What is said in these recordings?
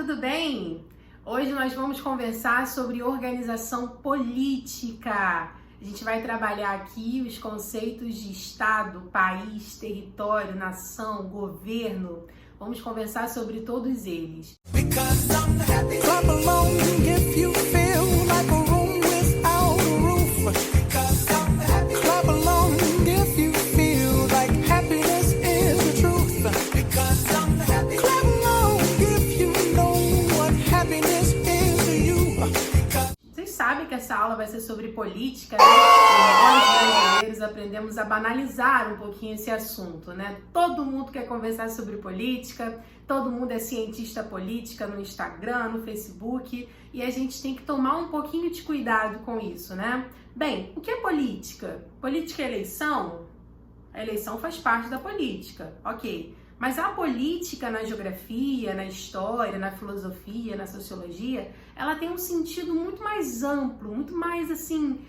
tudo bem? Hoje nós vamos conversar sobre organização política. A gente vai trabalhar aqui os conceitos de Estado, país, território, nação, governo. Vamos conversar sobre todos eles. Sabem que essa aula vai ser sobre política, né? E nós, brasileiros, aprendemos a banalizar um pouquinho esse assunto, né? Todo mundo quer conversar sobre política, todo mundo é cientista política no Instagram, no Facebook, e a gente tem que tomar um pouquinho de cuidado com isso, né? Bem, o que é política? Política é eleição? A eleição faz parte da política, ok. Mas a política na geografia, na história, na filosofia, na sociologia, ela tem um sentido muito mais amplo, muito mais assim,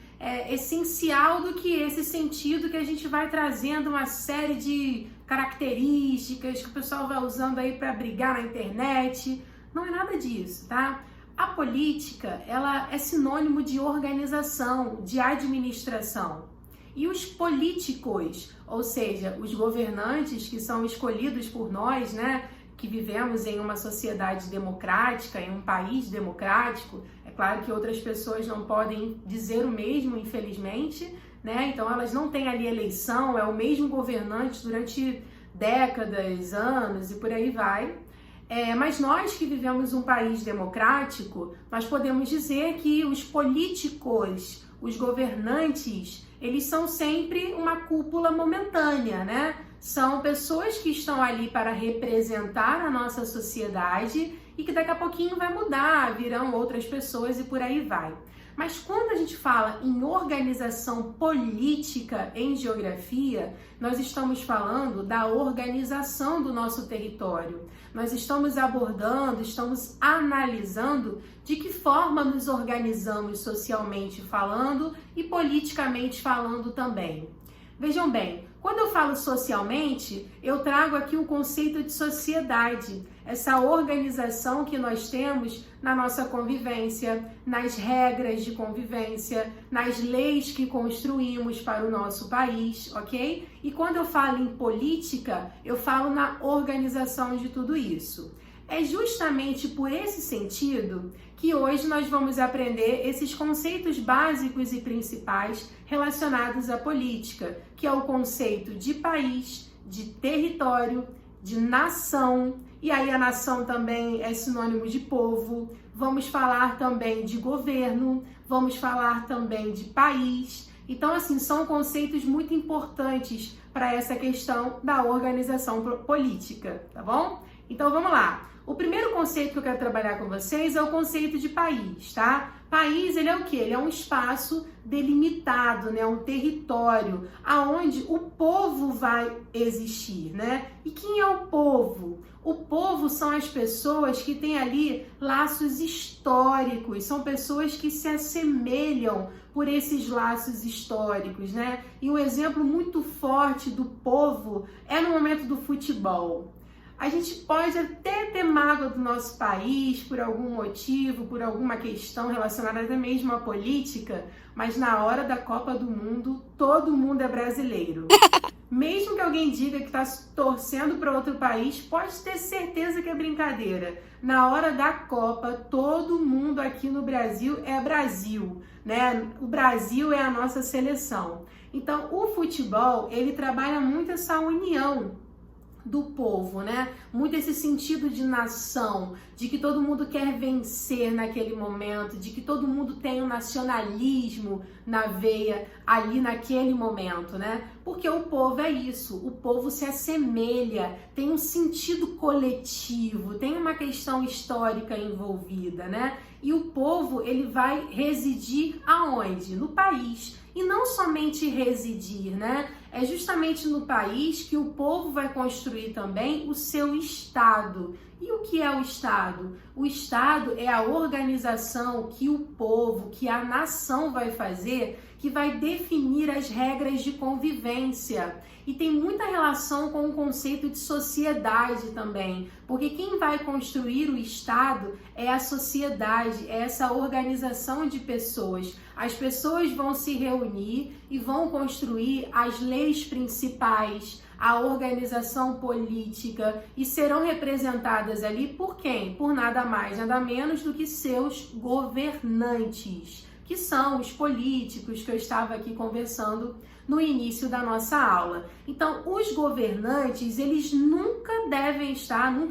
essencial do que esse sentido que a gente vai trazendo uma série de características que o pessoal vai usando aí para brigar na internet. Não é nada disso, tá? A política, ela é sinônimo de organização, de administração. E os políticos, ou seja, os governantes que são escolhidos por nós, né, que vivemos em uma sociedade democrática, em um país democrático, é claro que outras pessoas não podem dizer o mesmo, infelizmente, né, então elas não têm ali eleição, é o mesmo governante durante décadas, anos e por aí vai. Mas nós que vivemos um país democrático, nós podemos dizer que os políticos, os governantes, eles são sempre uma cúpula momentânea, né? São pessoas que estão ali para representar a nossa sociedade e que daqui a pouquinho vai mudar, virão outras pessoas e por aí vai. Mas quando a gente fala em organização política em geografia, nós estamos falando da organização do nosso território. Nós estamos abordando, estamos analisando de que forma nos organizamos socialmente falando e politicamente falando também. Vejam bem, quando eu falo socialmente, eu trago aqui o conceito de sociedade, essa organização que nós temos na nossa convivência, nas regras de convivência, nas leis que construímos para o nosso país, ok? E quando eu falo em política, eu falo na organização de tudo isso. É justamente por esse sentido que hoje nós vamos aprender esses conceitos básicos e principais relacionados à política, que é o conceito de país, de território, de nação, e aí a nação também é sinônimo de povo. Vamos falar também de governo, vamos falar também de país. Então, assim, são conceitos muito importantes para essa questão da organização política, tá bom? Então, vamos lá. O primeiro conceito que eu quero trabalhar com vocês é o conceito de país, tá? País, ele é o quê? Ele é um espaço delimitado, né? Um território aonde o povo vai existir, né? E quem é o povo? O povo são as pessoas que têm ali laços históricos, são pessoas que se assemelham por esses laços históricos, né? E um exemplo muito forte do povo é no momento do futebol. A gente pode até ter mágoa do nosso país por algum motivo, por alguma questão relacionada até mesmo à política, mas na hora da Copa do Mundo, todo mundo é brasileiro. Mesmo que alguém diga que está torcendo para outro país, pode ter certeza que é brincadeira. Na hora da Copa, todo mundo aqui no Brasil é Brasil, né? O Brasil é a nossa seleção. Então, o futebol, ele trabalha muito essa união do povo, né? Muito esse sentido de nação, de que todo mundo quer vencer naquele momento, de que todo mundo tem um nacionalismo na veia ali naquele momento, né? Porque o povo é isso, o povo se assemelha, tem um sentido coletivo, tem uma questão histórica envolvida, né? E o povo, ele vai residir aonde? No país. E não somente residir, né? É justamente no país que o povo vai construir também o seu Estado. E o que é o Estado? O Estado é a organização que o povo, que a nação vai fazer, que vai definir as regras de convivência. E tem muita relação com o conceito de sociedade também, porque quem vai construir o Estado é a sociedade, é essa organização de pessoas. As pessoas vão se reunir e vão construir as leis principais, a organização política, e serão representadas ali por quem? Por nada mais, nada menos do que seus governantes, que são os políticos que eu estava aqui conversando no início da nossa aula. Então, os governantes, eles nunca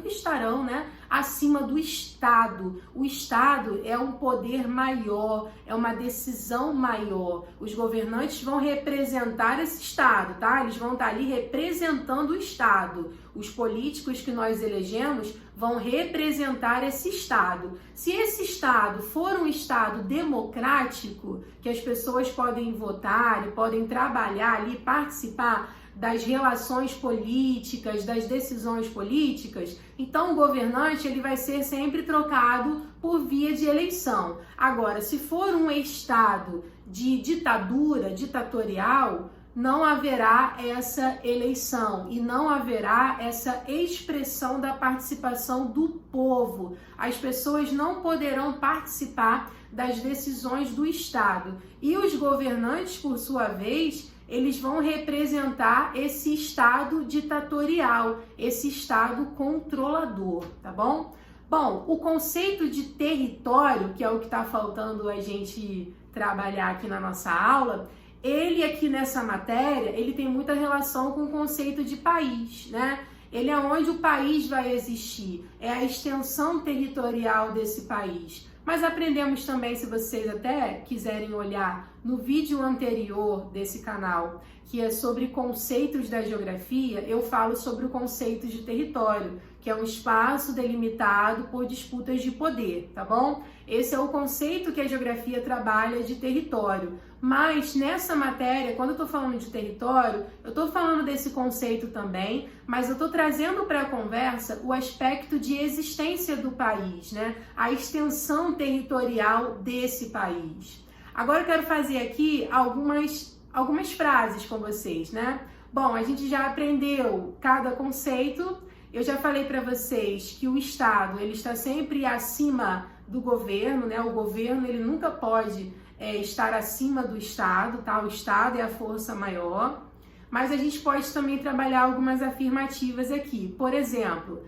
estarão, acima do Estado. O Estado é um poder maior, é uma decisão maior. Os governantes vão representar esse Estado, tá? Eles vão estar ali representando o Estado. Os políticos que nós elegemos vão representar esse Estado. Se esse Estado for um Estado democrático, que as pessoas podem votar e podem trabalhar ali, participar das relações políticas, das decisões políticas, então o governante ele vai ser sempre trocado por via de eleição. Agora, se for um Estado de ditadura, ditatorial, não haverá essa eleição e não haverá essa expressão da participação do povo. As pessoas não poderão participar das decisões do Estado. E os governantes, por sua vez, eles vão representar esse Estado ditatorial, esse Estado controlador, tá bom? Bom, o conceito de território, que é o que está faltando a gente trabalhar aqui na nossa aula, ele aqui nessa matéria, ele tem muita relação com o conceito de país, né? Ele é onde o país vai existir, é a extensão territorial desse país. Mas aprendemos também, se vocês até quiserem olhar no vídeo anterior desse canal, que é sobre conceitos da geografia, eu falo sobre o conceito de território, que é um espaço delimitado por disputas de poder, tá bom? Esse é o conceito que a geografia trabalha de território. Mas nessa matéria, quando eu tô falando de território, eu tô falando desse conceito também, mas eu tô trazendo para a conversa o aspecto de existência do país, né? A extensão territorial desse país. Agora eu quero fazer aqui algumas frases com vocês, né? Bom, a gente já aprendeu cada conceito. Eu já falei para vocês que o Estado ele está sempre acima do governo, né? O governo ele nunca pode estar acima do Estado, tá? O Estado é a força maior. Mas a gente pode também trabalhar algumas afirmativas aqui. Por exemplo,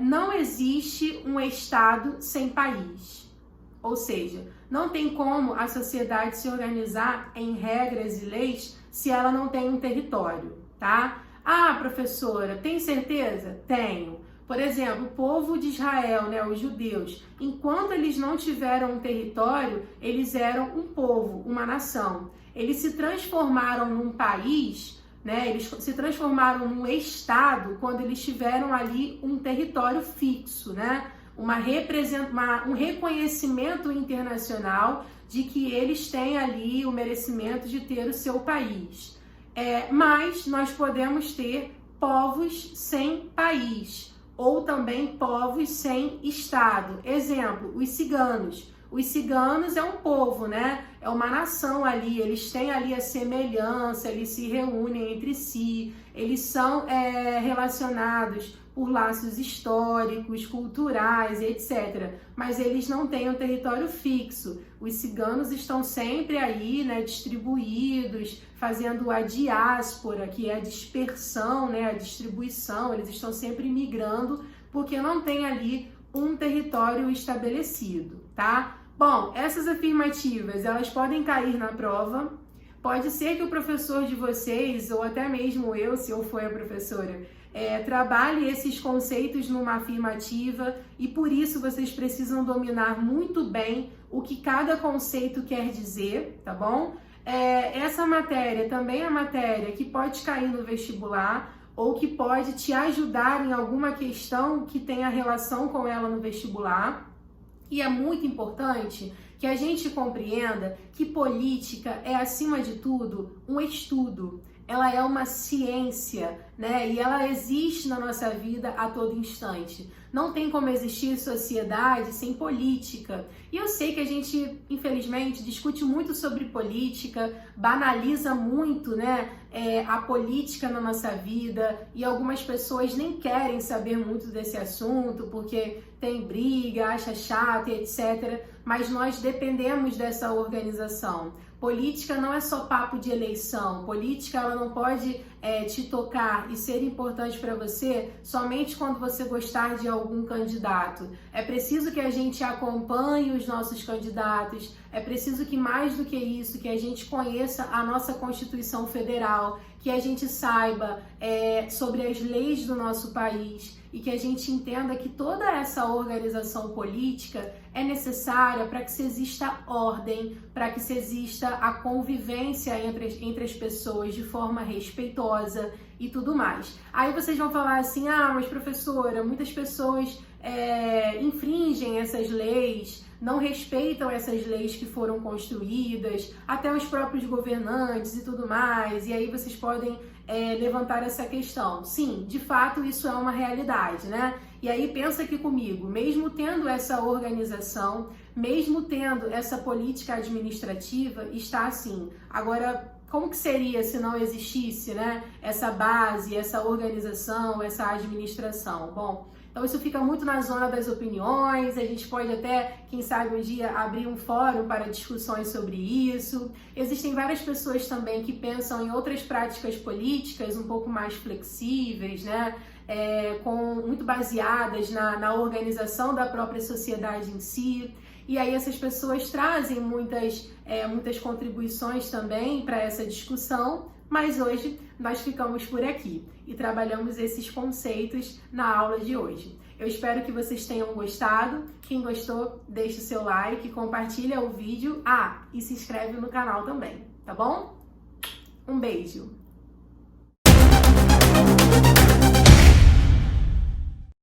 não existe um Estado sem país. Ou seja, não tem como a sociedade se organizar em regras e leis se ela não tem um território, tá? Ah, professora, tem certeza? Tenho. Por exemplo, o povo de Israel, né, os judeus, enquanto eles não tiveram um território, eles eram um povo, uma nação. Eles se transformaram num país, né, eles se transformaram num estado quando eles tiveram ali um território fixo, né, um reconhecimento internacional de que eles têm ali o merecimento de ter o seu país. Mas nós podemos ter povos sem país, ou também povos sem Estado. Exemplo, os ciganos. Os ciganos é um povo, né? É uma nação ali, eles têm ali a semelhança, eles se reúnem entre si, eles são relacionados por laços históricos, culturais, etc. Mas eles não têm um território fixo. Os ciganos estão sempre aí, né, distribuídos, fazendo a diáspora, que é a dispersão, né, a distribuição. Eles estão sempre migrando porque não tem ali um território estabelecido, tá? Bom, essas afirmativas, elas podem cair na prova. Pode ser que o professor de vocês, ou até mesmo eu, se eu for a professora, trabalhe esses conceitos numa afirmativa e por isso vocês precisam dominar muito bem o que cada conceito quer dizer, tá bom? Essa matéria também é matéria que pode cair no vestibular ou que pode te ajudar em alguma questão que tenha relação com ela no vestibular. E é muito importante que a gente compreenda que política é, acima de tudo, um estudo. ela é uma ciência, né? E ela existe na nossa vida a todo instante. Não tem como existir sociedade sem política. E eu sei que a gente, infelizmente, discute muito sobre política, banaliza muito, né, a política na nossa vida, e algumas pessoas nem querem saber muito desse assunto porque tem briga, acha chato e etc. Mas nós dependemos dessa organização. Política não é só papo de eleição. Política, ela não pode te tocar e ser importante para você somente quando você gostar de algum candidato. É preciso que a gente acompanhe os nossos candidatos. É preciso que, mais do que isso, que a gente conheça a nossa Constituição Federal, que a gente saiba sobre as leis do nosso país e que a gente entenda que toda essa organização política é necessária para que se exista ordem, para que se exista a convivência entre as pessoas de forma respeitosa e tudo mais. Aí vocês vão falar assim, mas professora, muitas pessoas infringem essas leis, não respeitam essas leis que foram construídas, até os próprios governantes e tudo mais, e aí vocês podem levantar essa questão. Sim, de fato isso é uma realidade, né? E aí pensa aqui comigo, mesmo tendo essa organização, mesmo tendo essa política administrativa, está assim. Agora, como que seria se não existisse, né, essa base, essa organização, essa administração? Bom, então isso fica muito na zona das opiniões, a gente pode até, quem sabe um dia, abrir um fórum para discussões sobre isso. Existem várias pessoas também que pensam em outras práticas políticas um pouco mais flexíveis, né? Muito baseadas na organização da própria sociedade em si. E aí essas pessoas trazem muitas contribuições também para essa discussão, mas hoje nós ficamos por aqui e trabalhamos esses conceitos na aula de hoje. Eu espero que vocês tenham gostado. Quem gostou, deixa o seu like, compartilha o vídeo e se inscreve no canal também, tá bom? Um beijo!